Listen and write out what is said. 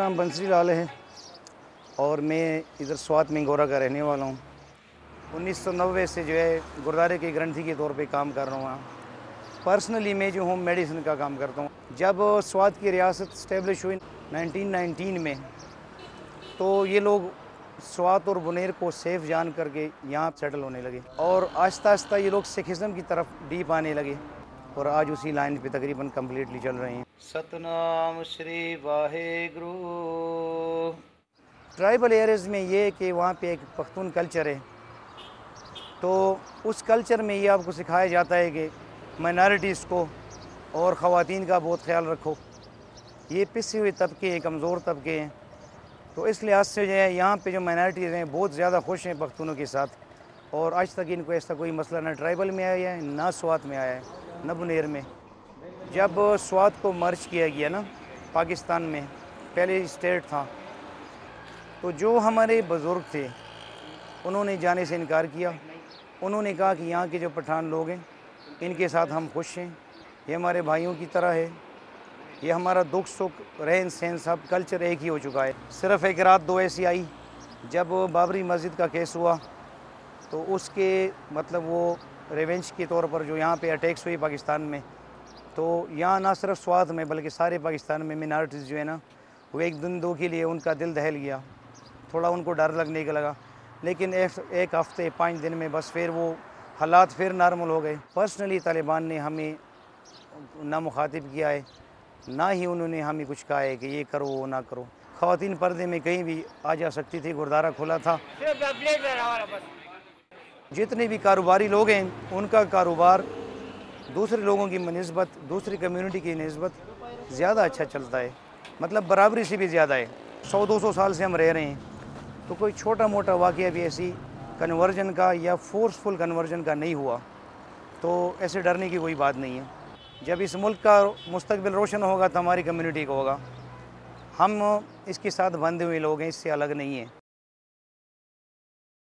नाम बंसी लाल है और मैं इधर स्वात मिंगोरा का रहने वाला हूँ। 1990 से जो है गुरुद्वारे की ग्रंथी के तौर पे काम कर रहा हूँ। पर्सनली मैं जो होम मेडिसिन का काम करता हूँ। जब स्वात की रियासत इस्टेब्लिश हुई 1919 में, तो ये लोग स्वात और बुनेर को सेफ जान करके यहाँ सेटल होने लगे और आहिस्ता आहिस्ता ये लोग सिखिज़म की तरफ डीप आने लगे और आज उसी लाइन पे तकरीबन कम्प्लीटली चल रहे हैं। सतनाम श्री वाहेगुरु। ट्राइबल एरियाज़ में ये कि वहाँ पे एक पख्तून कल्चर है, तो उस कल्चर में ये आपको सिखाया जाता है कि माइनॉरिटीज़ को और ख़वातीन का बहुत ख्याल रखो। ये पिसे हुए तबके हैं, कमज़ोर तबके हैं, तो इस लिहाज से जो है यहाँ पे जो माइनॉरिटीज़ हैं बहुत ज़्यादा खुश हैं पख्तूनों के साथ और आज तक इनको ऐसा कोई मसला ना ट्राइबल में आया है, ना स्वात में आया है, ना बुनेर में। जब स्वात को मर्ज किया गया ना पाकिस्तान में, पहले स्टेट था, तो जो हमारे बुज़ुर्ग थे उन्होंने जाने से इनकार किया। उन्होंने कहा कि यहाँ के जो पठान लोग हैं इनके साथ हम खुश हैं, ये हमारे भाइयों की तरह है, ये हमारा दुख सुख रहन सहन सब कल्चर एक ही हो चुका है। सिर्फ़ एक रात दो ऐसी आई जब बाबरी मस्जिद का केस हुआ, तो उसके मतलब वो रिवेंज के तौर पर जो यहाँ पे अटैक्स हुई पाकिस्तान में, तो यहाँ ना सिर्फ स्वात में बल्कि सारे पाकिस्तान में मिनॉरिटीज़ जो है ना, वो एक दिन दो के लिए उनका दिल दहल गया, थोड़ा उनको डर लगने का लगा। लेकिन एक हफ़्ते 5 दिन में बस फिर वो हालात फिर नॉर्मल हो गए। पर्सनली तालिबान ने हमें ना मुखातिब किया है, ना ही उन्होंने हमें कुछ कहा है कि ये करो वो ना करो। ख़वातीन पर्दे में कहीं भी आ जा सकती थी, गुरुद्वारा खुला था। जितने भी कारोबारी लोग हैं उनका कारोबार दूसरे लोगों की निस्बत, दूसरी कम्युनिटी की निस्बत ज़्यादा अच्छा चलता है, मतलब बराबरी से भी ज़्यादा है। 100-200 साल से हम रह रहे हैं, तो कोई छोटा मोटा वाक़या भी ऐसी कन्वर्जन का या फोर्सफुल कन्वर्जन का नहीं हुआ, तो ऐसे डरने की कोई बात नहीं है। जब इस मुल्क का मुस्तकबिल रोशन होगा तो हमारी कम्युनिटी का होगा। हम इसके साथ बंधे हुए लोग हैं, इससे अलग नहीं हैं।